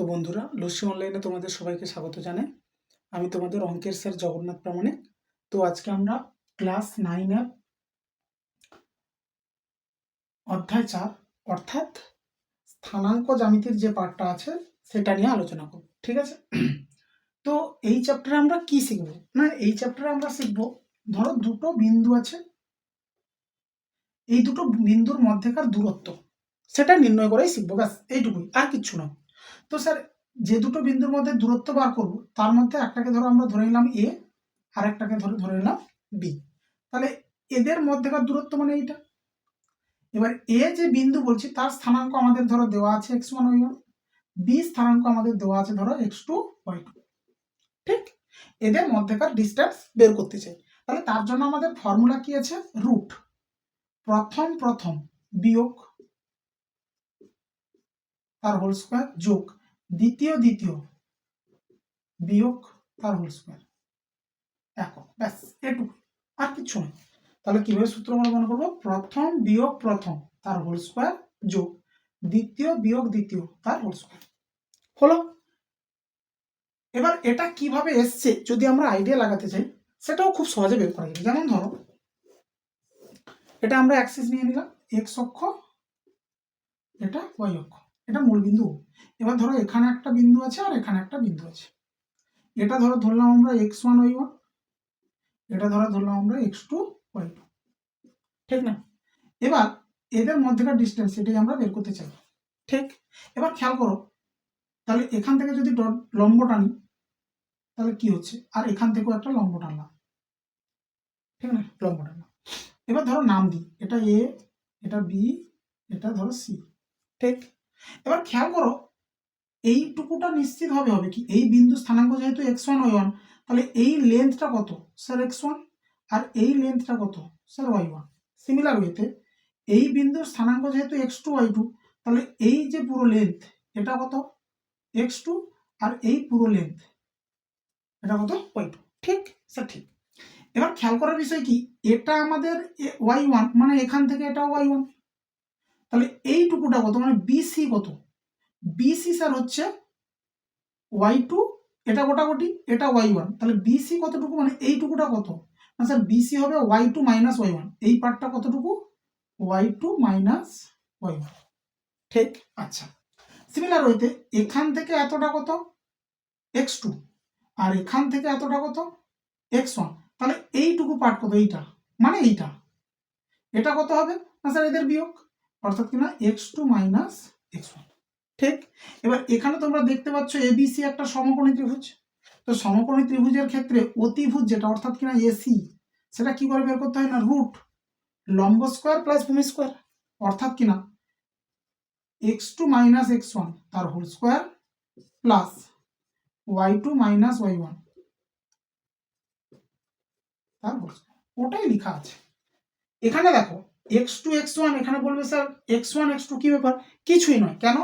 তো বন্ধুরা, লস্যি অনলাইনে তোমাদের সবাইকে স্বাগত জানাই। আমি তোমাদের অঙ্কের স্যার জগন্নাথ প্রামাণিক। তো আজকে আমরা ক্লাস 9-এর অধ্যায় 4 অর্থাৎ স্থানাঙ্ক জ্যামিতির যে পার্টটা আছে সেটা নিয়ে আলোচনা করব। ঠিক আছে? তো এই চ্যাপ্টারে আমরা কি শিখব? না, এই চ্যাপ্টারে আমরা শিখব, ধরো দুটো বিন্দু আছে, এই দুটো বিন্দুর মধ্যেকার দূরত্ব সেটা নির্ণয় করেই শিখবো, ব্যাস এইটুকুই, আর কিচ্ছু না। তো স্যার, যে দুটো বিন্দুর মধ্যে দূরত্ব বার করব তার মধ্যে একটাকে ধরো আমরা ধরে নিলাম এ, আর একটাকে ধরে নিলাম বি। তাহলে এদের মধ্যেকার দূরত্ব মানে এইটা। এবার এ যে বিন্দু বলছি তার স্থানাঙ্ক আমাদের ধরো দেওয়া আছে x1 y1, বি স্থানাঙ্ক আমাদের দেওয়া আছে ধরো x2 y2। ঠিক, এদের মধ্যেকার ডিস্টেন্স বের করতে চাই। তাহলে তার জন্য আমাদের ফর্মুলা কি আছে? রুট প্রথম বিয়োগ তার হোল স্কয়ার যোগ দ্বিতীয় বিয়োগ তার হোল স্কয়ার একক, ব্যাস এটুকু, আর কিছু নয়। তাহলে কিভাবে সূত্র আমরা মনে করবো? প্রথম বিয়োগ প্রথম তার হোল স্কয়ার যোগ দ্বিতীয় বিয়োগ দ্বিতীয় তার হোল স্কয়ার। হলো। এবার এটা কিভাবে এসছে যদি আমরা আইডিয়া লাগাতে চাই সেটাও খুব সহজে বের করা যাবে। যেমন ধরো এটা আমরা অ্যাক্সিস নিয়ে নিলাম, এক্স অক্ষ, এটা ওয়াই অক্ষ, এটা মূল বিন্দু। এবার ধরো এখানে একটা বিন্দু আছে আর এখানে একটা বিন্দু আছে। এটা ধরলাম আমরা x1 y1, এটা ধরলাম আমরা x2 y2। ঠিক না? এবার এদের মধ্যেকার ডিস্টেন্স এটাই আমরা বের করতে চাই। ঠিক, এবার খেয়াল করো, তাহলে এখান থেকে যদি লম্ব টানি তাহলে কি হচ্ছে, আর এখান থেকেও একটা লম্ব টানলাম। ঠিক না? লম্ব টানলাম। এবার ধরো নাম দিই, এটা এ, এটা বি, এটা ধরো সি। ঠিক, এবার খেয়াল করো এইটুকুটা নিশ্চিত হবে কি, এই বিন্দু স্থানাঙ্ক যেহেতু x1 y1, তাহলে এই লেন্থটা কত? স্যার x1, আর এই লেন্থটা কত? Sir y1। সিমিলার ওয়েতে এই বিন্দুর স্থানাঙ্ক যেহেতু x2 y2, তাহলে এই যে পুরো লেন্থ এটা কত? x2, আর এই পুরো লেন্থ এটা কত? y2। ঠিক স্যার, ঠিক। এবার খেয়াল করার বিষয় কি, এটা আমাদের y1, মানে এখান থেকে এটা y1, তাহলে এইটুকুটা কত, মানে বিসি কত? বিসি স্যার হচ্ছে y2, এটা গোটাগুটি, এটা y1, তাহলে বিসি কতটুকু, মানে এইটুকুটা কত? না স্যার, বিসি হবে y2 মাইনাস y1, এই পার্টটা কতটুকু? y2 minus y1। ঠিক, আচ্ছা। সিমিলার ওয়েতে এখান থেকে এতটা কত? x2, আর এখান থেকে এতটা কত? x1, তাহলে এইটুকু পার্ট কত? এইটা, মানে এইটা, এটা কত হবে? না স্যার, এদের বিয়োগ, অর্থাৎ কিনা x2 মাইনাস x1। ঠিক, এবার এখানে তোমরা দেখতে পাচ্ছ এবিসি একটা সমকোণী ত্রিভুজ। তো সমকোণী ত্রিভুজের ক্ষেত্রে অতিভুজ যেটা, অর্থাৎ কিনা এসি, সেটা কি করে বের করতে হয়? না রুট লম্ব স্কয়ার প্লাস ভূমি স্কয়ার, অর্থাৎ কিনা x2 মাইনাস x1 তার whole square plus y2 minus y1 তার হোল স্কয়ার। ওটাই লেখা আছে এখানে। দেখো x2 x1, এখানে বলবে স্যার x1 x2 কি ব্যাপার? কিছুই নয়। কেন?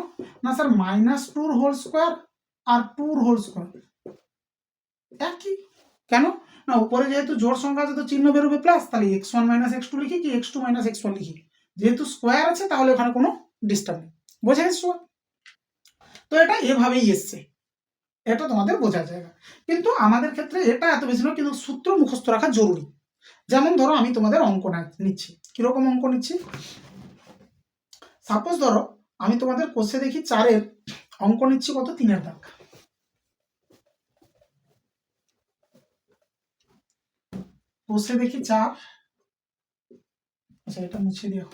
না স্যার, -2 হোল স্কয়ার আর 2 হোল স্কয়ার একই। কেন? না, উপরে যেহেতু জোড় সংখ্যা আছে তো চিহ্ন বেরোবে প্লাস, তাহলে x1 মাইনাস x2 লিখি কি x2 মাইনাস x1 লিখি, যেহেতু স্কয়ার আছে তাহলে ওখানে কোনো ডিস্টার্ব নেই। বোঝা গেছে? তো এটা এভাবেই এসছে, এটা তোমাদের বোঝার জায়গা। কিন্তু আমাদের ক্ষেত্রে এটা এত বেশি নয়, কিন্তু সূত্র মুখস্থ রাখা জরুরি। যেমন ধরো আমি তোমাদের অঙ্ক নিচ্ছি, কিরকম অঙ্ক নিচ্ছি? সাপোজ ধরো আমি তোমাদের কোষে দেখি 4-এর অঙ্ক নিচ্ছি, কত? 3-এর দাগ। কোষে দেখি 4, আচ্ছা এটা মুছে দিও।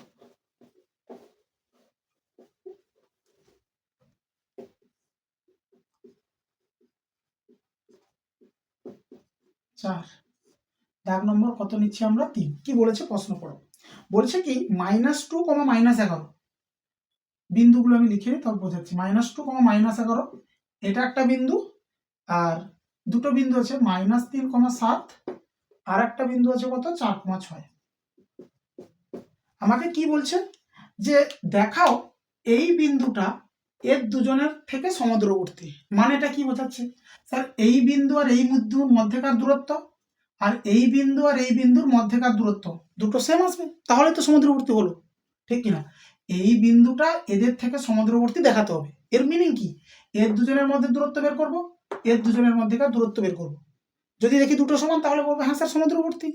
দাগ নম্বর কত নিচ্ছি আমরা? 3। কি বলেছে প্রশ্ন পড়ো? বলছে কি -2, -11, বিন্দুগুলো আমি লিখে তারপর বোঝাচ্ছি। -2, -11, এটা একটা বিন্দু, আর দুটো বিন্দু আছে -3, 7, আর একটা বিন্দু আছে কত? 4, 6। আমাকে কি বলছে যে দেখাও এই বিন্দুটা এর দুজনের থেকে সমদূরবর্তী। মানে এটা কি বোঝাচ্ছে? স্যার, এই বিন্দু আর এই বিন্দুর মধ্যেকার দূরত্ব আর এই বিন্দু আর এই বিন্দুর মধ্যেকার দূরত্ব দুটো সেম আসবে, তাহলে তো সমুদ্রবর্তী হলো। ঠিক কিনা? এই বিন্দুটা এদের থেকে সমুদ্রবর্তী দেখাতে হবে। এর মিনিং কি? এর দুজনের মধ্যে দূরত্ব বের করব, এর দুজনের মধ্যেকার দূরত্ব বের করব। যদি দেখি দুটো সমান তাহলে বলবো হ্যাঁ স্যার সমুদ্রবর্তী,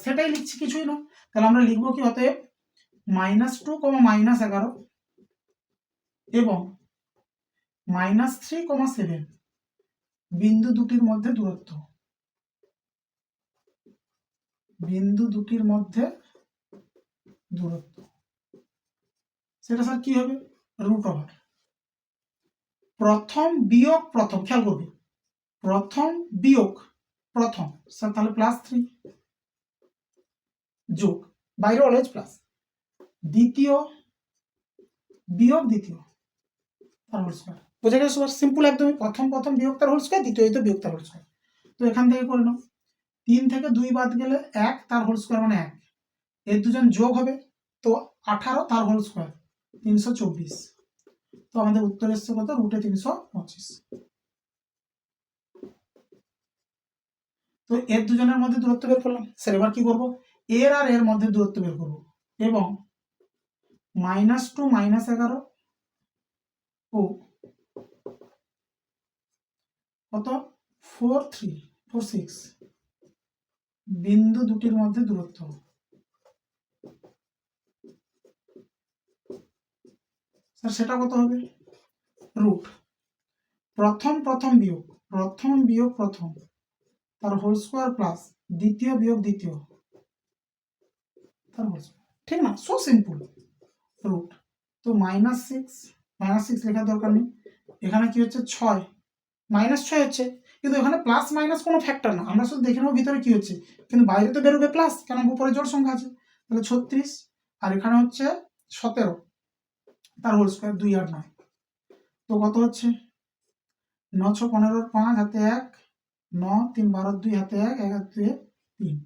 সেটাই লিখছি, কিছুই না। তাহলে আমরা লিখবো কি, অতএব -2, -11 এবং -3, 7 বিন্দু দুটির মধ্যে দূরত্ব, বিন্দু দুটির মধ্যে দূরত্ব, সেটা স্যার কি হবে? √, প্রথম বিয়োগ প্রথম, খেয়াল করবে, প্রথম বিয়োগ প্রথম স্যার, তাহলে +3 যোগ, বাইরে অলওয়েজ প্লাস, দ্বিতীয় বিয়োগ দ্বিতীয় তার হোল স্কয়ার। বোঝা গেল সবার? সিম্পল একদমই, প্রথম বিয়োগ তার হোল স্কয়ার, দ্বিতীয় বিয়োগ তার হোল স্কয়ার। তো এখান থেকে করে নাও, 3 থেকে 2 বাদ গেলে 1 তার হোল স্কয়ার মানে 1, এর দুজন যোগ হবে তো 18 তার হোল স্কয়ার 324। তো আমাদের উত্তর এসছে কত? √325। তো এর দুজনের মধ্যে দূরত্ব বের করলাম। স্যার এবার কি করব? এর আর এর মধ্যে দূরত্ব বের করব, এবং -2, -11 ও কত 4, 3, 4, 6 বিন্দু দুটির মধ্যে দূরত্ব। স্যার সেটা কত হবে? রুট প্রথম বিয়োগ প্রথম তার হোল স্কয়ার প্লাস দ্বিতীয় বিয়োগ দ্বিতীয় তার হোল স্কয়ার। ঠিক না? So simple. রুট, তো -6 লেখার দরকার নেই, এখানে কি হচ্ছে 6 -6 হচ্ছে, কিন্তু এখানে প্লাস মাইনাস কোনো ফ্যাক্টর না, আমরা শুধু দেখে নেবো ভিতরে কি হচ্ছে, কিন্তু বাইরে তো বেরোবে প্লাস, কেন উপরে জোড় সংখ্যা আছে। তাহলে 36, আর এখানে হচ্ছে 17 তার হোল স্কয়ার, 2 আর 9, তো কত হচ্ছে? 9, 6, 15, 5 হাতে 1, 9, 3, 12, 2 হাতে 1, 1 হাতে 2, 3।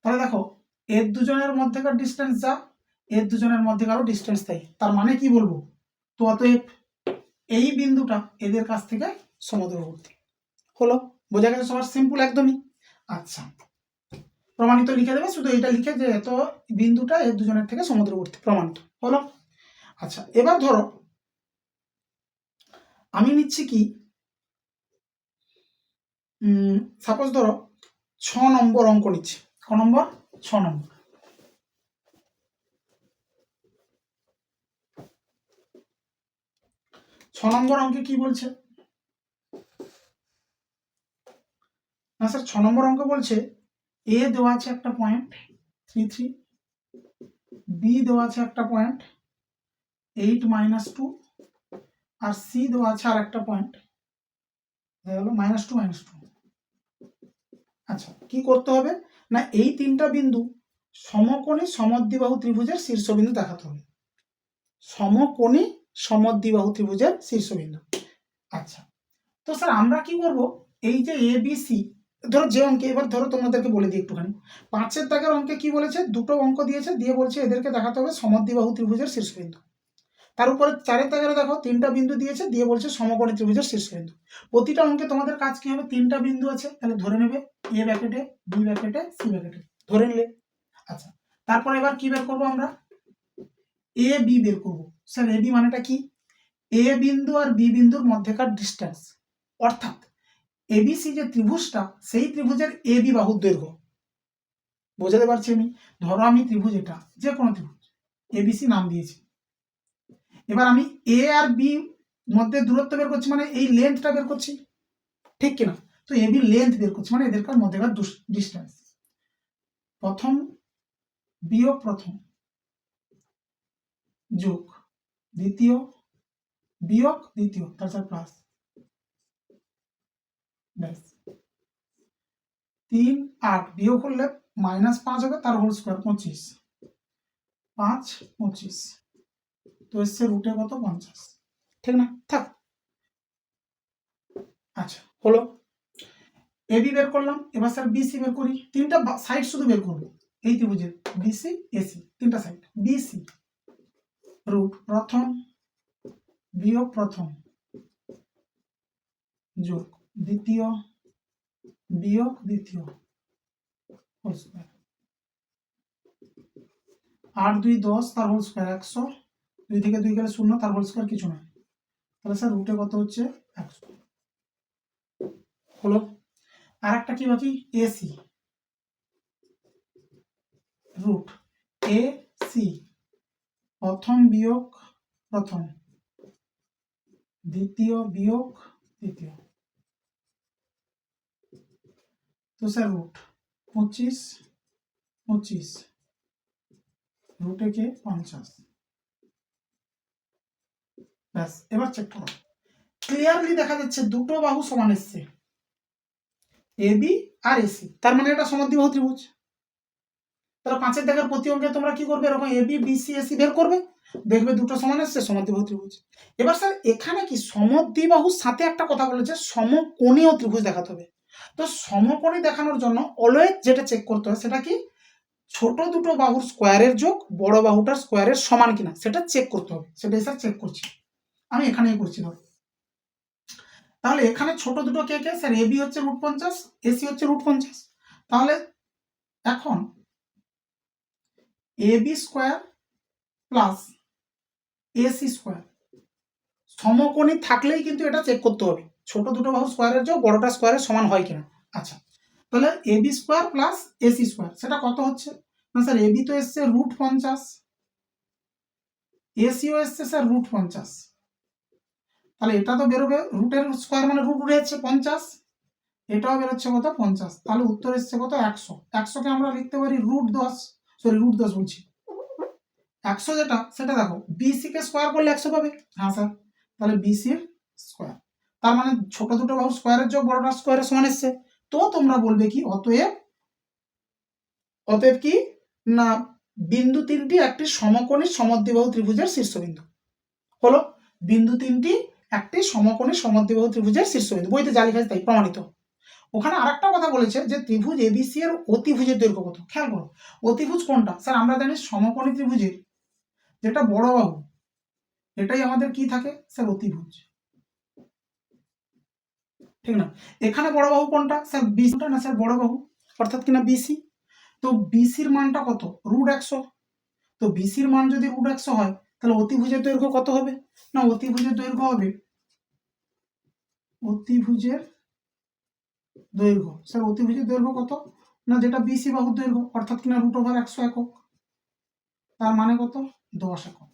তাহলে দেখো, এর দুজনের মধ্যেকার ডিস্টেন্স যা, এর দুজনের মধ্যেকারও ডিস্টেন্স তাই, তার মানে কি বলবো? তো অতএব এই বিন্দুটা এদের কাছ থেকে সমুদ্রবর্তী হলো। বোঝা গেছে সবার? সিম্পল একদমই। আচ্ছা, প্রমাণিত লিখে দেবে, শুধু এটা লিখে যে এত বিন্দুটা এর দুজনের থেকে সমুদ্রবর্তী, প্রমাণিত হলো। আচ্ছা, এবার ধরো আমি নিচ্ছি কি, সাপোজ ধরো 6 নম্বর অঙ্ক নিচ্ছি। ক নম্বর? 6 নম্বর। 6 নম্বর অঙ্কে কি বলছে? না স্যার, 6 নম্বর অঙ্ক বলছে এ দেওয়া আছে একটা পয়েন্ট 33, বি দেওয়া আছে একটা পয়েন্ট 8 - 2, আর সি দেওয়া আছে আর একটা পয়েন্ট হলো -2 - 2। আচ্ছা, কি করতে হবে না, এই তিনটা বিন্দু সমকোণী সমদ্বিবাহু ত্রিভুজের শীর্ষবিন্দু দেখাতে হবে। সমকোণী সমদ্বিবাহু ত্রিভুজের শীর্ষবিন্দু। আচ্ছা, তো স্যার আমরা কি করব, এই যে এ বি সি, ধরো যে অঙ্কে, এবার ধরো তোমাদেরকে বলে দিই একটুখানি, 5-এর দাগের অঙ্কে কি বলেছে, দুটো অঙ্ক দিয়েছে, দিয়ে বলছে এদেরকে দেখাতে হবে সমদ্বিবাহু ত্রিভুজের শীর্ষবিন্দু। তার উপরে 4-এর দাগের দেখো 3টা বিন্দু দিয়েছে, দিয়ে বলছে সমকোণী ত্রিভুজের শীর্ষবিন্দু। প্রতিটা অঙ্কে তোমাদের কাজ কি হবে, 3টা বিন্দু আছে, তাহলে ধরে নেবে এ ব্র্যাকেটে, বি ব্র্যাকেটে, সি ব্র্যাকেটে, ধরে নিলে। আচ্ছা, তারপর এবার কি বের করবো আমরা? এ বি বের করবো। স্যার এ বি মানেটা কি? এ বিন্দু আর বি বিন্দুর মধ্যেকার ডিস্টেন্স, অর্থাৎ এবিসি যে ত্রিভুজটা, সেই ত্রিভুজের এ বি বাহুর দৈর্ঘ্য। বোঝাতে পারছি আমি? ধরো আমি ত্রিভুজ, এটা যে কোনো ত্রিভুজ এবিসি নাম দিয়েছি, এবার আমি এ আর বি মধ্যে দূরত্ব বের করছি, মানে এই লেন্থটা বের করছি, ঠিক কিনা? তো এ বি লেন্থ বের করছি, মানে এদেরকার মধ্যেকার ডিস্টেন্স। প্রথম বিয়োগ প্রথম যোগ দ্বিতীয় বিয়োগ দ্বিতীয়, তারপর প্লাস, ব্যাস। 3, 8 বিয়োগ করলে -5 হবে, তার হোল স্কয়ার 25, 5, 25, তো এসছে রুটে কত? 50। ঠিক না? থাক। আচ্ছা, হলো। এবি বের করলাম, এবার স্যার বিসি বের করি। 3টা সাইড শুধু বের করবো এই ত্রিভুজের, বিসি এসি, 3টা সাইড। বিসি রুট প্রথম বিয়োগ প্রথম যোগ দ্বিতীয় বিয়োগ দ্বিতীয় হোল স্কয়ার। 8 2 10 তার হোল স্কোয়ার 100, 2 থেকে 2 গেলে 0 তার হোল স্কোয়ার কিছু না, তাহলে স্যার রুটে কত হচ্ছে 100 হলো। আর একটা কি বাকি, এসি রুট এসি, প্রথম বিয়োগ প্রথম, দ্বিতীয় বিয়োগ তৃতীয়, তো স্যার রুট 25 25 রুটে কে 50। ব্যাস, এবার চেক করো, ক্লিয়ারলি দেখা যাচ্ছে দুটো বাহু সমান এসছে, এবি আর এসি, তার মানে এটা সমদ্বিবাহু ত্রিভুজ। তাহলে 5 এর দাগের প্রতি অঙ্কে তোমরা কি করবে, এরকম এবি বিসি এসি বের করবে, দেখবে দুটো সমান এসছে, সমদ্বিবাহু ত্রিভুজ। এবার স্যার এখানে কি সমদ্বিবাহুর সাথে একটা কথা বলেছে, সমকোণীয় ত্রিভুজ দেখাতে হবে। তো সমকোণী দেখানোর জন্য অলওয়েজ যেটা চেক করতে হয় সেটা কি, ছোট দুটো বাহুর স্কোয়ারের যোগ বড় বাহুটার স্কোয়ারের সমান কিনা সেটা চেক করতে হবে, সেটাই স্যার চেক করছি, আমি এখানেই করছি। ধরো তাহলে এখানে ছোট দুটো কে কে, স্যার এবি হচ্ছে √50, এসি হচ্ছে √50, তাহলে এখন AB square plus AC square সমকোণী থাকলেই কিন্তু এটা চেক করতে হবে, ছোট দুটো বাহু স্কোয়ারের যোগ বড়টা স্কোয়ারের সমান হয় কিনা। আচ্ছা, তাহলে AB square plus AC square সেটা কত হচ্ছে না স্যার, এবি তো এসছে √50, এসিও এসছে স্যার √50, তাহলে এটা তো বেরোবে রুটের স্কোয়ার মানে রুট উঠে যাচ্ছে 50, এটাও বেরোচ্ছে কত 50, তাহলে উত্তর এসছে কত 100। 100কে আমরা লিখতে পারি √10, সরি √10 বলছি, 100 যেটা সেটা দেখো বিসি কে স্কোয়ার করলে 100 পাবে, হ্যাঁ স্যার, তাহলে বিসির স্কোয়ার, তার মানে ছোট দুটো বাহু স্কোয়ারের যোগ বড়টা স্কোয়ারের সমান এসছে। তো তোমরা বলবে কি, অতএব অতএব কি না, বিন্দু তিনটি একটি সমকোণী সমদ্বিবাহু ত্রিভুজের শীর্ষবিন্দু হলো, বিন্দু তিনটি একটি সমকোণী সমদ্বিবাহু ত্রিভুজের শীর্ষবিন্দু, বইতে যা লেখা আছে তাই প্রমাণিত। ওখানে আরেকটা কথা বলেছে যে ত্রিভুজ এবিসি এর অতিভুজের দৈর্ঘ্য কত, খেয়াল করো অতিভুজ কোনটা, স্যার আমরা জানি সমকোণী ত্রিভুজের যেটা বড় বাহু এটাই আমাদের কি থাকে স্যার অতিভুজ, ঠিক না। এখানে বড় বাহু কোনটা স্যার, বিসিটা না স্যার বড় বাহু, অর্থাৎ কিনা বিসি, তো বিসির মানটা কত √100, তো বিসির মান যদি √100 হয় তাহলে অতিভুজের দৈর্ঘ্য কত হবে না, অতিভুজের দৈর্ঘ্য হবে, অতিভুজের দৈর্ঘ্য স্যার অতিভুজের দৈর্ঘ্য কত না, যেটা বিসি বাহুর দৈর্ঘ্য অর্থাৎ কিনা √100 একক, তার মানে কত 10 একক,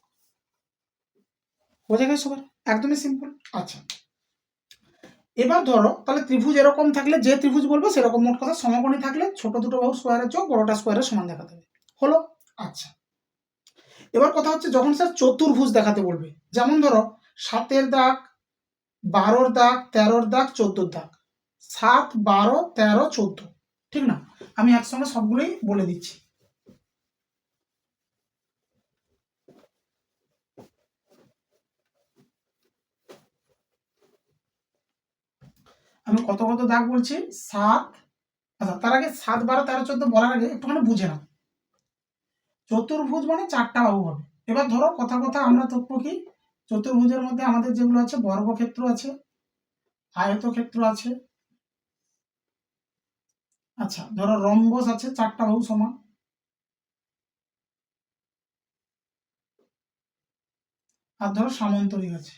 বোঝা গেছে সবার, একদমই সিম্পল। আচ্ছা, এবার ধরো তাহলে ত্রিভুজ এরকম থাকলে যে ত্রিভুজ বলবো সেরকম, মোট কথা সমকোণী থাকলে ছোট দুটো বাহু স্কোয়ারের যোগ বড়টা স্কোয়ারের সমান দেখাতে হবে হলো। আচ্ছা, এবার কথা হচ্ছে যখন স্যার চতুর্ভুজ দেখাতে বলবে, যেমন ধরো 7-এর দাগ, 12-র দাগ, 13-র দাগ, 14-র দাগ, 7 12 13 14, ঠিক না, আমি একসঙ্গে সবগুলোই বলে দিচ্ছি। আমি কত কত দাগ বলছি, 7, আচ্ছা তার আগে 7 12 13 14 বলার আগে একটুখানি বুঝে নাও, চতুর্ভুজ মানে 4টা বাহু হবে। এবার ধরো কথা কথা আমরা দেখবো কি, চতুর্ভুজের মধ্যে আমাদের যেগুলো আছে বর্গক্ষেত্র আছে, আয়তক্ষেত্র আছে, আচ্ছা ধরো রম্বস আছে 4টা বাহু সমান, আর ধরো সামান্তরিক আছে,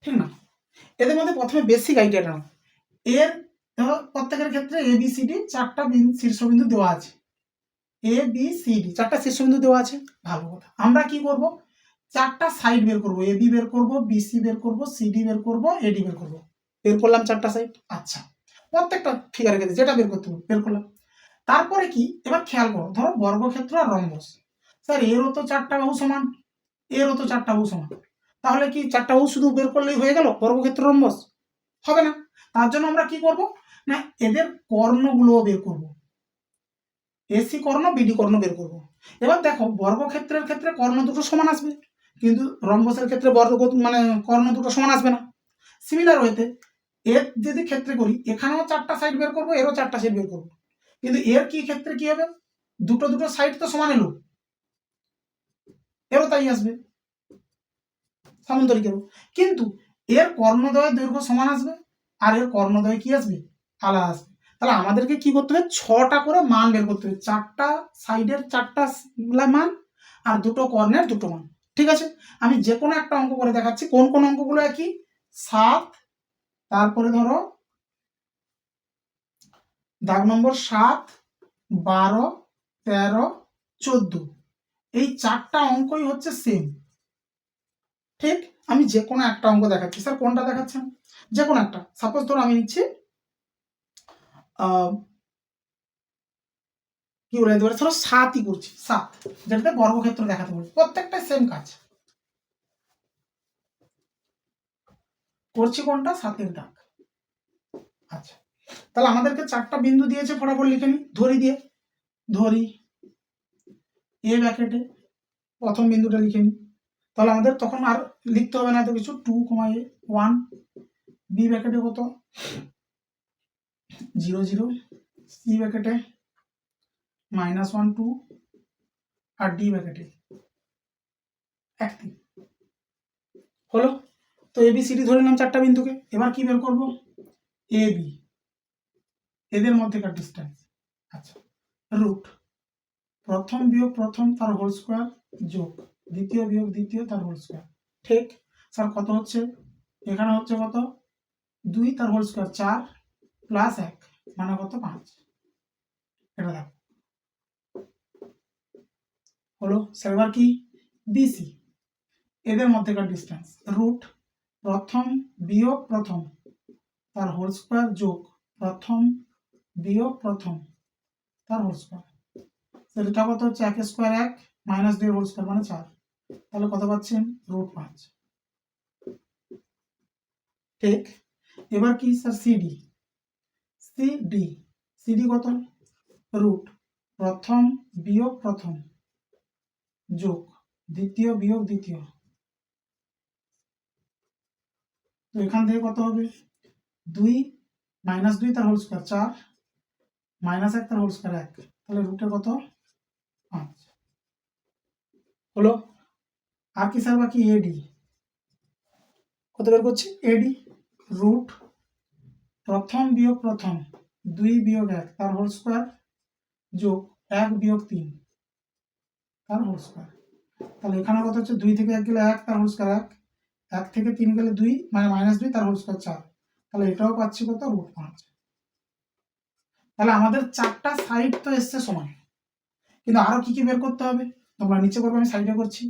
ঠিক না। এদের মধ্যে প্রথমে বেসিক আইডিয়াটা নাও, এর ধরো প্রত্যেকের ক্ষেত্রে এ বি সি ডি 4টা শীর্ষবিন্দু দেওয়া আছে, এ বি সি ডি 4টা শীর্ষবিন্দু দেওয়া আছে, ভালো কথা। আমরা কি করব, 4টা সাইড বের করব, এ বি বের করব, বিসি বের করব, সিডি বের করব, এডি বের করব, বের করলাম 4টা সাইড। আচ্ছা, প্রত্যেকটা ফিগারের ক্ষেত্রে যেটা বের করতে হবে বের করলাম। তারপরে কি, এবার খেয়াল করো ধরো বর্গক্ষেত্র আর রম্বস, স্যার এরও তো 4টা বাহু সমান, এরও তো 4টা বাহু সমান, তাহলে কি 4টা বাহু শুধু বের করলেই হয়ে গেল বর্গক্ষেত্র রম্বস, হবে না। তার জন্য আমরা কি করব না, এদের কর্ণগুলো বের করব, এসি কর্ণ বিডি কর্ণ বের করব। এবার দেখো বর্গক্ষেত্রের ক্ষেত্রে কর্ণ দুটো সমান আসবে, কিন্তু রম্বসের ক্ষেত্রে বর্গ মানে কর্ণ দুটো সমান আসবে না। সিমিলার ওয়েতে এর যদি ক্ষেত্রে করি, এখানেও 4টা সাইড বের করব, এরও 4টা সাইড বের করব, কিন্তু এর কি ক্ষেত্রে কি হবে, দুটো সাইড তো সমান এলো, এরও তাই আসবে সামান্তরিকেরও, কিন্তু এর কর্ণদ্বয়ের দৈর্ঘ্য সমান আসবে আর এর কর্ণদ্বয় কি আসবে আলাদা আসবে, তাহলে আমাদেরকে কি করতে হবে, 6টা করে মান বের করতে হবে, 4টা সাইডের 4টা মান আর দুটো কর্ণের দুটো মান। ঠিক আছে, আমি যে কোনো একটা অঙ্ক করে দেখাচ্ছি। কোন কোন অঙ্কগুলো একই, 7, তারপরে ধরো দাগ নম্বর 7, 12, 13, 14, এই 4টা অঙ্কই হচ্ছে সেম। ঠিক, আমি যে কোনো একটা অঙ্ক দেখাচ্ছি। স্যার কোনটা দেখাচ্ছেন? যে কোনো একটা, সাপোজ ধরো আমি নিচ্ছি কি বলে দিতে পারে, ধরো 7ই করছি, 7, যেটাতে বর্গক্ষেত্র দেখাতে বলি, প্রত্যেকটা সেম কাজ করছি। কোনটা? 7-এর দাগ। আচ্ছা, তাহলে আমাদেরকে 4টা বিন্দু দিয়েছে, ফটাফট লিখে নি ধরি দিয়ে। ধরি এ ব্র্যাকেটে প্রথম বিন্দুটা লিখে নি, তাহলে আমাদের তখন আর লিখতে হবে না এত কিছু। 2, a 1, বি ব্র্যাকেটে কত 0 0, সি ব্র্যাকেটে -1 2, আর ডি ব্র্যাকেটে 1 3। হলো, তো এবিসিডি ধরে নিলাম 4টা বিন্দুকে। এবার কি বের করব, এ বি, এদের মধ্যেকার ডিস্টেন্স। আচ্ছা, রুট প্রথম বিয়োগ প্রথম তার হোল স্কোয়ার যোগ দ্বিতীয় বিয়োগ দ্বিতীয় তার হোল স্কোয়ার। ঠিক, স্যার কত হচ্ছে, এখানে হচ্ছে কত, 2 তার হোল স্কোয়ার 4 প্লাস 1 মানে কত 5। এটা দেখো হলো। স্যার এবার কি, বিসি, এদের মধ্যেকার ডিস্টেন্স রুট প্রথম বিয়োগ প্রথম তার হোল স্কোয়ার যোগ প্রথম বিয়োগ প্রথম তার হোল স্কোয়ার। এটা কত হচ্ছে, 1 স্কোয়ার 1 মাইনাস 2 হোল স্কোয়ার মানে 4, তাহলে কত পাচ্ছেন, √5। ঠিক, এবার কি স্যার, সিডি, সিডি, সিডি কত, রুট প্রথম বিয়োগ প্রথম যোগ দ্বিতীয় বিয়োগ দ্বিতীয়। তো এখান থেকে কত হবে, 2 মাইনাস 2 তার হোল স্কোয়ার 4 মাইনাস 1 তার হোল স্কোয়ার 1, তাহলে রুটে কত 5 হলো। আর কি স্যার বাকি, এডি কত বের করছি, এডি রুট প্রথম বিয়োগ প্রথম 2 বিয়োগ 1 তার হোল স্কোয়ার যোগ 1 বিয়োগ 3 তার হোল স্কোয়ার। তাহলে এখানে কত হচ্ছে, 2 থেকে 1 গেলে 1 তার হোল স্কোয়ার 1, 1 থেকে 3 গেলে 2 মানে -2 তার হোল স্কোয়ার 4, তাহলে এটাও পাচ্ছি কত, √5। তাহলে আমাদের 4টা সাইড তো এসছে সমান, কিন্তু আরো কি কি বের করতে হবে, তোমরা নিচে করবে, আমি সাইডে করছি।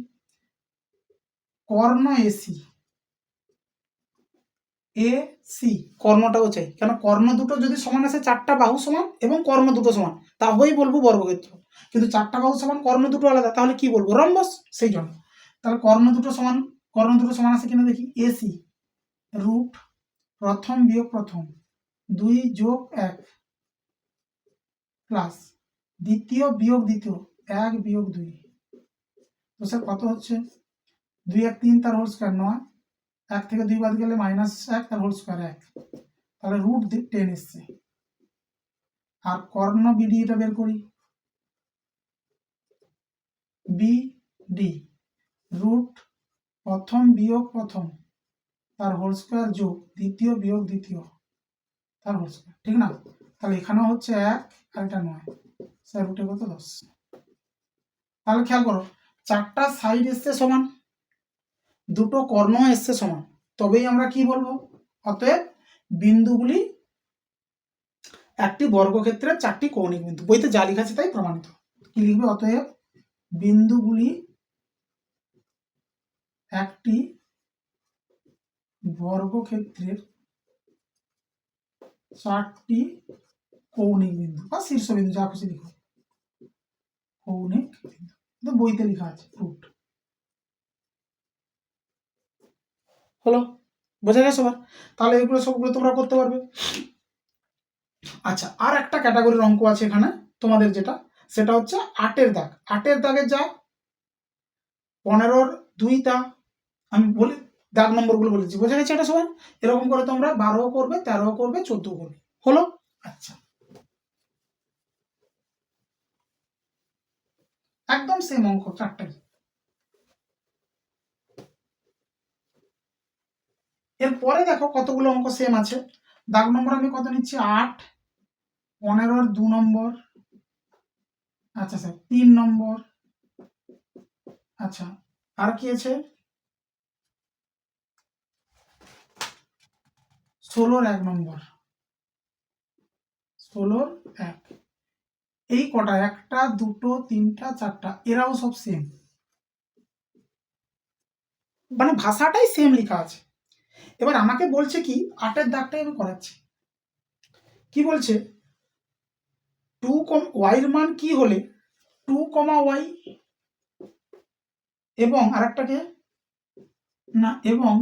কর্ণ এসি, এ সি কর্ণটাও চাই, কেন কর্ণ দুটো যদি সমান আসে, 4টা বাহু সমান এবং কর্ণ দুটো সমান, তাহলেই বলবো বর্গক্ষেত্র। কিন্তু 4টা বাহু সমান কর্ণ দুটো আলাদা, তাহলে কি বলবো, রম্বস। সেই জন্য তাহলে কর্ণ দুটো সমান আছে কিনা দেখি। এসি রুট প্রথম বিয়োগ প্রথম 2 যোগ 1 প্লাস দ্বিতীয় বিয়োগ দ্বিতীয় 1 বিয়োগ 2, তো স্যার কত হচ্ছে, 2 1 3 তার হোল স্কোয়ার 9, 1 থেকে 2 বাদ গেলে -1 তার হোল স্কোয়ার 1, তাহলে √10 এসছে। আর কর্ণ বিডি এটা বের করি, বিডি রুট প্রথম বিয়োগ প্রথম তার হোল স্কোয়ার যোগ দ্বিতীয় বিয়োগ দ্বিতীয় তার হোল স্কোয়ার। ঠিক না, তাহলে এখানেও হচ্ছে 1 আর এটা 9, স্যার রুটে কত 10। তাহলে খেয়াল করো, 4টা সাইড এসছে সমান, দুটো কর্ণ এসছে সমান, তবেই আমরা কি বলবো, অতএব বিন্দুগুলি একটি বর্গক্ষেত্রের 4টি কৌণিক বিন্দু। বইতে যা লেখা আছে তাই প্রমাণিত। কি লিখবে, অতএব বিন্দুগুলি একটি বর্গক্ষেত্রের 4টি কৌণিক বিন্দু বা শীর্ষবিন্দু, যা খুশি লিখো, কৌণিক বিন্দু, তো বইতে লেখা আছে রুট। হলো, বোঝা গেছে সবার? তাহলে এগুলো সবগুলো তোমরা করতে পারবে। আচ্ছা, আর একটা ক্যাটাগরির অঙ্ক আছে এখানে তোমাদের, যেটা সেটা হচ্ছে 8-এর দাগ। 8-এর দাগে যা 15-র 2টা, আমি বলি দাগ নম্বরগুলো বলেছি, বোঝা গেছে এটা সবার? এরকম করে তোমরা 12 করবে, 13 করবে, 14 করবে। হলো, আচ্ছা একদম সেম অঙ্ক 4টাই। এরপরে দেখো কতগুলো অঙ্ক সেম আছে। দাগ নম্বর আমি কত নিচ্ছি, 8, 15-র 2 নম্বর, আচ্ছা স্যার 3 নম্বর, আচ্ছা আর কি আছে 16-র 1 নম্বর, 16-র 1, এই কটা 1টা 2টো 3টা 4টা এরাও সব সেম, মানে ভাষাটাই সেম লেখা আছে। এবার আমাকে বলছে কি 8-এর দাগটাই আমি করাচ্ছি, কি বলছে 2 y এর মান কি হলে 2, y এবং আরেকটাকে না এবং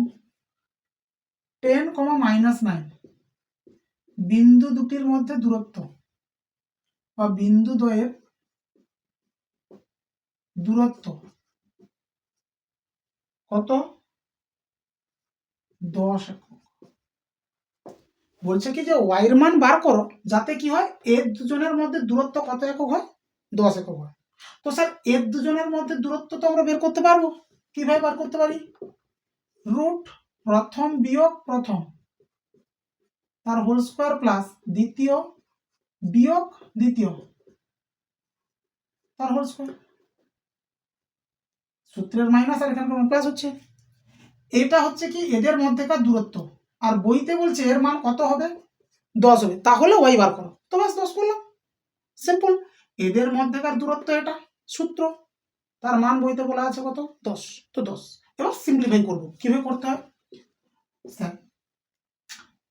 10, -9 বিন্দু দুটির মধ্যে দূরত্ব বা বিন্দু দ্বয়ের দূরত্ব কত 10 একক। বলছে কি যে y এর মান বার করো যাতে কি হয় এর দুজনের মধ্যে দূরত্ব কত একক হয় 10 একক হয়। তো স্যার এর দুজনের মধ্যে দূরত্ব তো আমরা বের করতে পারবো, কিভাবে বার করতে পারি রুট প্রথম বিয়োগ প্রথম তার হোল স্কয়ার প্লাস দ্বিতীয় বিয়োগ দ্বিতীয় তার হোল স্কয়ার, সূত্রের মাইনাস আর এখানকার প্লাস হচ্ছে, এটা হচ্ছে কি এদের মধ্যেকার দূরত্ব, আর বইতে বলছে এর মান কত হবে 10 হবে, তাহলে ওয়াই বার করো, তো ব্যাস 10 করলাম, সিম্পল। এদের মধ্যেকার দূরত্ব এটা সূত্র, তার মান বইতে বলা আছে কত 10, তো 10। এবার সিম্পলিফাই করব, কিভাবে করতে হয় স্যার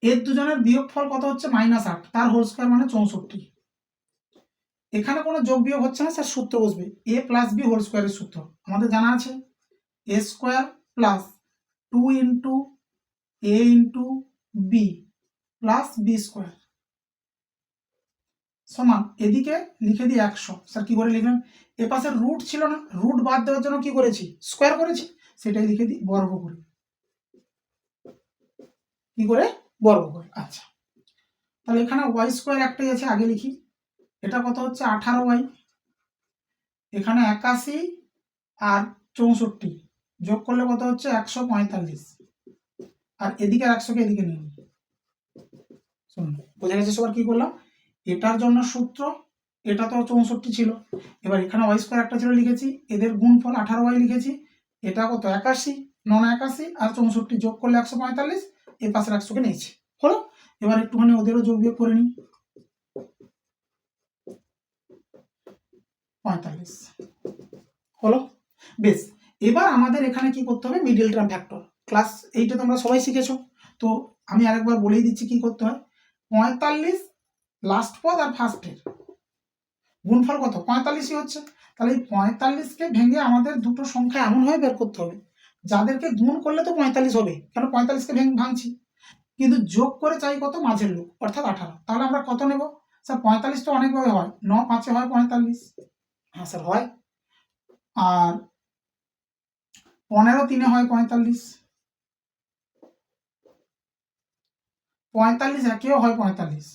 এর দুজনের বিয়োগফল কত হচ্ছে -8, তার হোল স্কয়ার মানে 64, এখানে কোনো যোগ বিয়োগ হচ্ছে না স্যার, সূত্র বসবে a প্লাস বি হোল স্কয়ারের সূত্র আমাদের জানা আছে, a square plus 2 into a into B plus B square সমান এদিকে লিখে দিই 100। স্যার কি করে লিখলাম, এ পাশে রুট ছিল না, রুট বাদ দেওয়ার জন্য কি করেছি স্কয়ার করেছি, সেটাই লিখে দিই বর্গ করে, কি করে বর্গ করে। আচ্ছা তাহলে এখানে ওয়াই স্কয়ার একটাই আছে, আগে লিখি, এটা কত হচ্ছে 18y, এখানে 81 আর 64 যোগ করলে কত হচ্ছে 145, আর এদিকে 100কে এদিকে নিয়ে নিই, শুনুন বোঝা গেছে সবার কি করলাম, এটার জন্য সূত্র, এটা তো 64 ছিল, এবার এখানে ওয়াই স্কয়ার একটা ছিল লিখেছি, এদের গুণফল 18y লিখেছি, এটা কত 81, 81 আর 64 যোগ করলে 145, এই পাশের 100কে নিয়েছি, হলো। এবার একটুখানি ওদেরও যোগ বিয়োগ করে নিই, 45 হলো, বেশ। এবার আমাদের এখানে কি করতে হবে মিডল টার্ম ফ্যাক্টর, ক্লাস 8-এ তোমরা সবাই শিখেছো, তো আমি আরেকবার বলেই দিচ্ছি কি করতে হয়, 45 লাস্ট পদ আর ফার্স্টের গুণফল কত 45ই হচ্ছে, তাহলে এই 45কে ভেঙে আমাদের দুটো সংখ্যা এমনভাবে বের করতে হবে যাদেরকে গুণ করলে তো 45 হবে, কেন 45কে ভাঙছি, কিন্তু যোগ করে চাই কত মাঝের লোক অর্থাৎ 18, তাহলে আমরা কত নেব স্যার 45 তো অনেকভাবে হয়, 9 5 হয় 45, হ্যাঁ স্যার হয়, আর 15 3 হয় 45, 45 একেও হয় 45,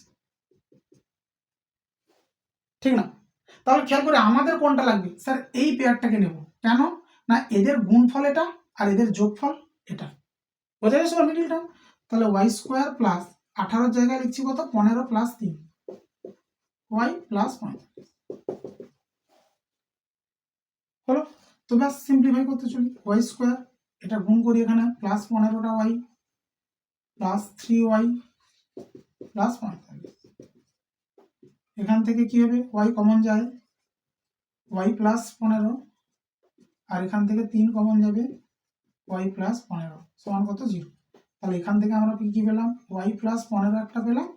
ঠিক না, তাহলে খেয়াল করে আমাদের কোনটা লাগবে স্যার এই পেয়ারটাকে নেব, কেন না এদের গুণফল এটা আর এদের যোগফল এটা, বোঝা গেছে সবার মিডিল টার্ম, তাহলে ওয়াই স্কোয়ার প্লাস 18 জায়গায় লিখছি কত 15 প্লাস 3 ওয়াই প্লাস 45 হলো। তো ব্যাস সিম্পলিফাই করতে চলি, ওয়াই স্কোয়ার এটা গুণ করি এখানে প্লাস 15টা ওয়াই প্লাস 3y প্লাস 45, এখান থেকে কি হবে ওয়াই কমন যায় ওয়াই প্লাস 15, আর এখান থেকে 3 কমন যাবে ওয়াই প্লাস 15 সমান কত 0, তাহলে এখান থেকে আমরা কি পেলাম ওয়াই প্লাস 15 একটা পেলাম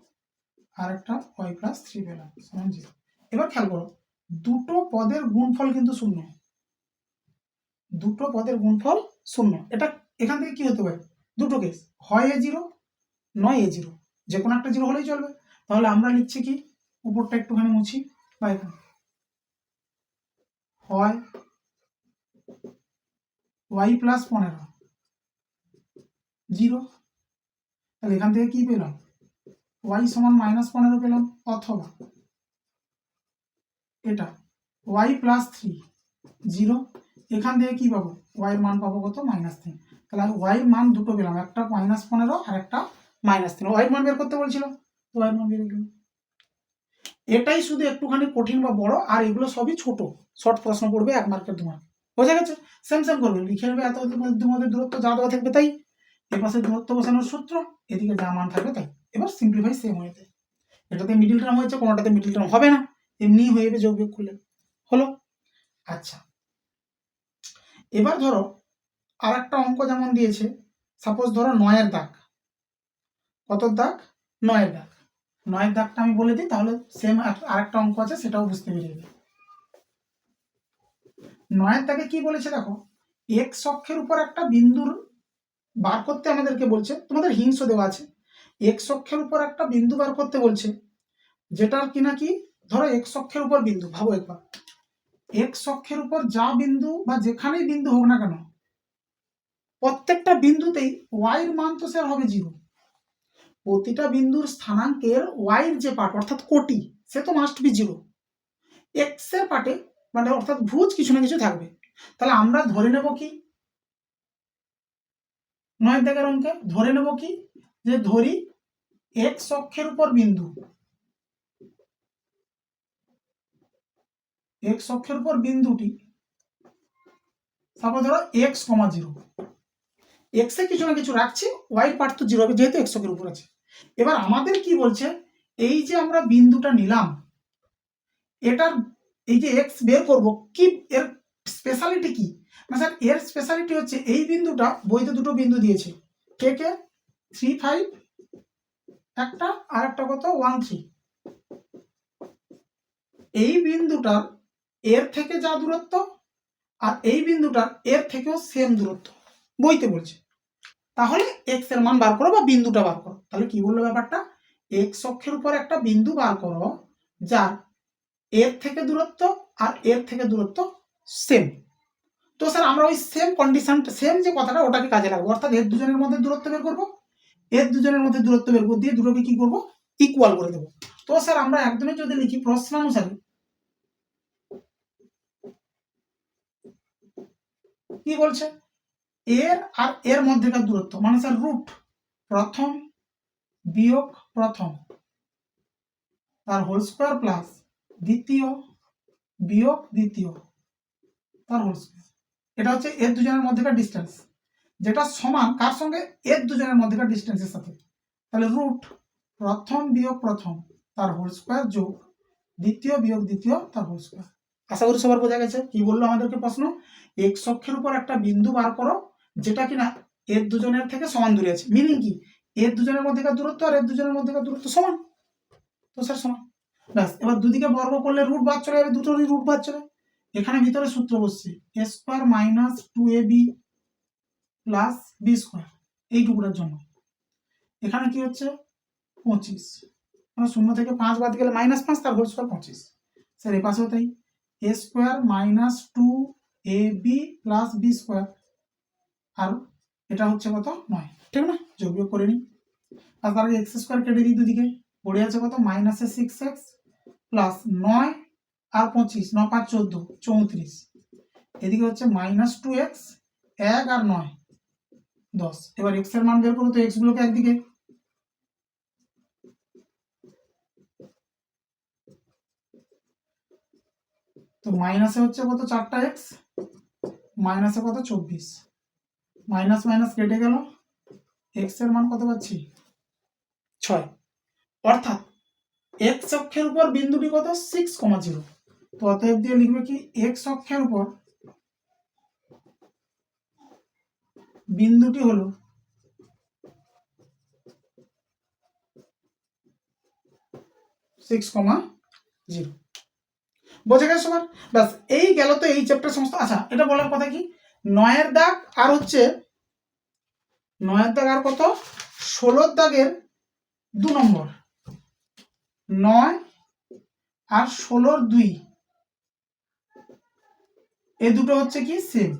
আর একটা ওয়াই প্লাস 3 পেলাম সমান 0। এবার খেয়াল করো দুটো পদের গুণফল কিন্তু শূন্য, দুটো পদের গুণফল শূন্য, এটা এখান থেকে কি হতে পারে দুটো কেস, হয় a0 নয় a0, যে কোনো একটা 0 হলেই চলবে, তাহলে আমরা লিখছি কি উপরটা একটুখানি মুছি বা এখানে হয় ওয়াই প্লাস 15 0, তাহলে এখান থেকে কি পেলাম ওয়াই সমান -15 পেলাম, অথবা এটা ওয়াই প্লাস 3 0, এখান থেকে কি পাবো ওয়াই এর মান পাবো কত -3, তাহলে ওয়াই এর মান দুটো পেলাম, একটা -15 আর একটা -3, ওয়াই এর মান বের করতে বলছিল, ওয়াই এর মান বের হলো। এটাই শুধু একটুখানি কঠিন বা বড়, আর এগুলো সবই ছোট শর্ট প্রশ্ন পড়বে 1 মার্কের 2 মার্ক। বোঝা গেছে? সেম সেম করবে, লিখে নেবে এত মধ্যে দূরত্ব যা দেওয়া থাকবে তাই, এ পাশে দূরত্ব বসানোর সূত্র, এদিকে যা মান থাকবে তাই। এবার সিম্পলিফাই সেম হয়ে যায়, এটাতে মিডিল টার্ম হয়েছে, কোনোটাতে মিডিল টার্ম হবে না, এমনি হয়ে যাবে যোগ বিয়োগ করলে। হলো? আচ্ছা, এবার ধরো আর একটা অঙ্ক যেমন দিয়েছে, সাপোজ ধরো 9-এর দাগ। কত দাগ? 9-এর দাগ। 9-এর দাগটা আমি বলে দিই, তাহলে সেম আরেকটা অঙ্ক আছে, সেটাও বুঝতে পেরে যাবে। 9-এর দাগে কি বলেছে দেখো, এক্স অক্ষের উপর একটা বিন্দুর বার করতে আমাদেরকে বলছে, তোমাদের হিংস দেওয়া আছে, এক্স অক্ষের উপর একটা বিন্দু বার করতে বলছে, যেটার কিনা কি ধরো এক্স অক্ষের উপর বিন্দু, ভাবো একবার, এক্স অক্ষের উপর যা বিন্দু বা যেখানেই বিন্দু হোক না কেন, প্রত্যেকটা বিন্দুতেই ওয়াই এর মান তো স্যার হবে 0। প্রতিটা বিন্দুর স্থানাঙ্কের ওয়াই এর যে পার্ট অর্থাৎ কোটি, সে তো মাস্ট বি 0। এক্স এর পার্টে মানে অর্থাৎ ভুজ কিছু না কিছু থাকবে। তাহলে আমরা ধরে নেব কি, 9 দাগের অঙ্কে ধরে নেব কি, যে ধরি এক্স অক্ষের উপর বিন্দু, এক্স অক্ষের উপর বিন্দুটি তারপর ধরো এক্স কমা 0, এক্স এ কিছু না কিছু রাখছি, ওয়াই পার্ট তো 0 হবে যেহেতু এক্স অক্ষের উপর আছে। এবার আমাদের কি বলছে, এই যে আমরা বিন্দুটা নিলাম, এটার এই যে এক্স বের করব, কি এর স্পেশালিটি কি না স্যার, এর স্পেশালিটি হচ্ছে এই বিন্দুটা, বইতে দুটো বিন্দু দিয়েছে, কে কে 3, 5 একটা, আর একটা কত 1, 3। এই বিন্দুটার এর থেকে যা দূরত্ব আর এই বিন্দুটার এর থেকেও সেম দূরত্ব বইতে বলছে। তাহলে এক্স এর মান বার করো বা বিন্দুটা বার করো। তাহলে কি বললো ব্যাপারটা, এক্স অক্ষের উপর একটা বিন্দু বার করো যার এর থেকে দূরত্ব আর এর থেকে দূরত্ব সেম। তো স্যার আমরা ওই সেম কন্ডিশনটা, সেম যে কথাটা ওটাকে কাজে লাগবো, অর্থাৎ এর দুজনের মধ্যে দূরত্ব বের করবো, এর দুজনের মধ্যে দূরত্ব বের করে দিয়ে দুটোকে কি করবো, ইকুয়াল করে দেবো। তো স্যার আমরা একদমই যদি লিখি প্রশ্নানুসারে, কি বলছে, এর আর এর মধ্যেকার দূরত্ব মানে স্যার রুট প্রথম বিয়োগ প্রথম তার হোল স্কোয়ার প্লাস দ্বিতীয় বিয়োগ দ্বিতীয় তার হোল স্কোয়ার, এটা হচ্ছে এর দুজনের মধ্যেকার ডিস্টেন্স, যেটা সমান কার সঙ্গে, এর দুজনের মধ্যেকার ডিস্টেন্সের সাথে। তাহলে রুট প্রথম বিয়োগ প্রথম তার হোল স্কোয়ার যোগ দ্বিতীয় বিয়োগ দ্বিতীয় তার হোল স্কোয়ার। আশা করি সবার বোঝা গেছে। কি বললো আমাদেরকে প্রশ্ন, এক্স অক্ষের উপর একটা বিন্দু বার করো যেটা কিনা এর দুজনের থেকে সমান দূরে আছে, মিনিং কি এর দুজনের মধ্যেকার দূরত্ব আর এর দুজনের মধ্যেকার দূরত্ব সমান, তো স্যার সমান। ব্যাস, এবার দুদিকে বর্গ করলে রুট বাদ চলে যাবে, দুটোরই রুট বাদ চলে, এখানে ভিতরে সূত্র বসছে a square minus 2ab plus b square, এইটুকুটার জন্য এখানে কি হচ্ছে 25, মানে 0 থেকে 5 বাদ গেলে -5 তার হোল স্কোয়ার 25। স্যার এই পাশেও তাই, a square minus 2ab plus b square, আর এটা হচ্ছে কত 9, ঠিক না, যোগ বিয়োগ করে নিই। আর তার আগে এক্স স্কোয়ার কেটে দিই দুদিকে, পড়ে আছে কত -6x প্লাস 9 আর 25, 9 5 14 34, এদিকে হচ্ছে -2x 1 আর 9 10। এবার এক্স এর মান বের করো, তো এক্স গুলোকে একদিকে, তো মাইনাসে হচ্ছে কত 4টা এক্স, মাইনাসে কত 24, মাইনাস মাইনাস কেটে গেল, এক্স এর মান কত পাচ্ছি 6, অর্থাৎ এক্স অক্ষের উপর বিন্দুটি কত 6,0। তো অতএব দিয়ে লিখবে কি এক্স অক্ষের উপর বিন্দুটি হলো 6,0। বোঝা গেছে সবার? ব্যাস, এই গেল তো এই চ্যাপ্টার সমস্ত। আচ্ছা, এটা বলার কথা কি, 9-এর দাগ আর হচ্ছে 9-এর দাগ আর কত 16-র দাগের 2 নম্বর, 9 আর 16-র 2, এই দুটো হচ্ছে কি সেম।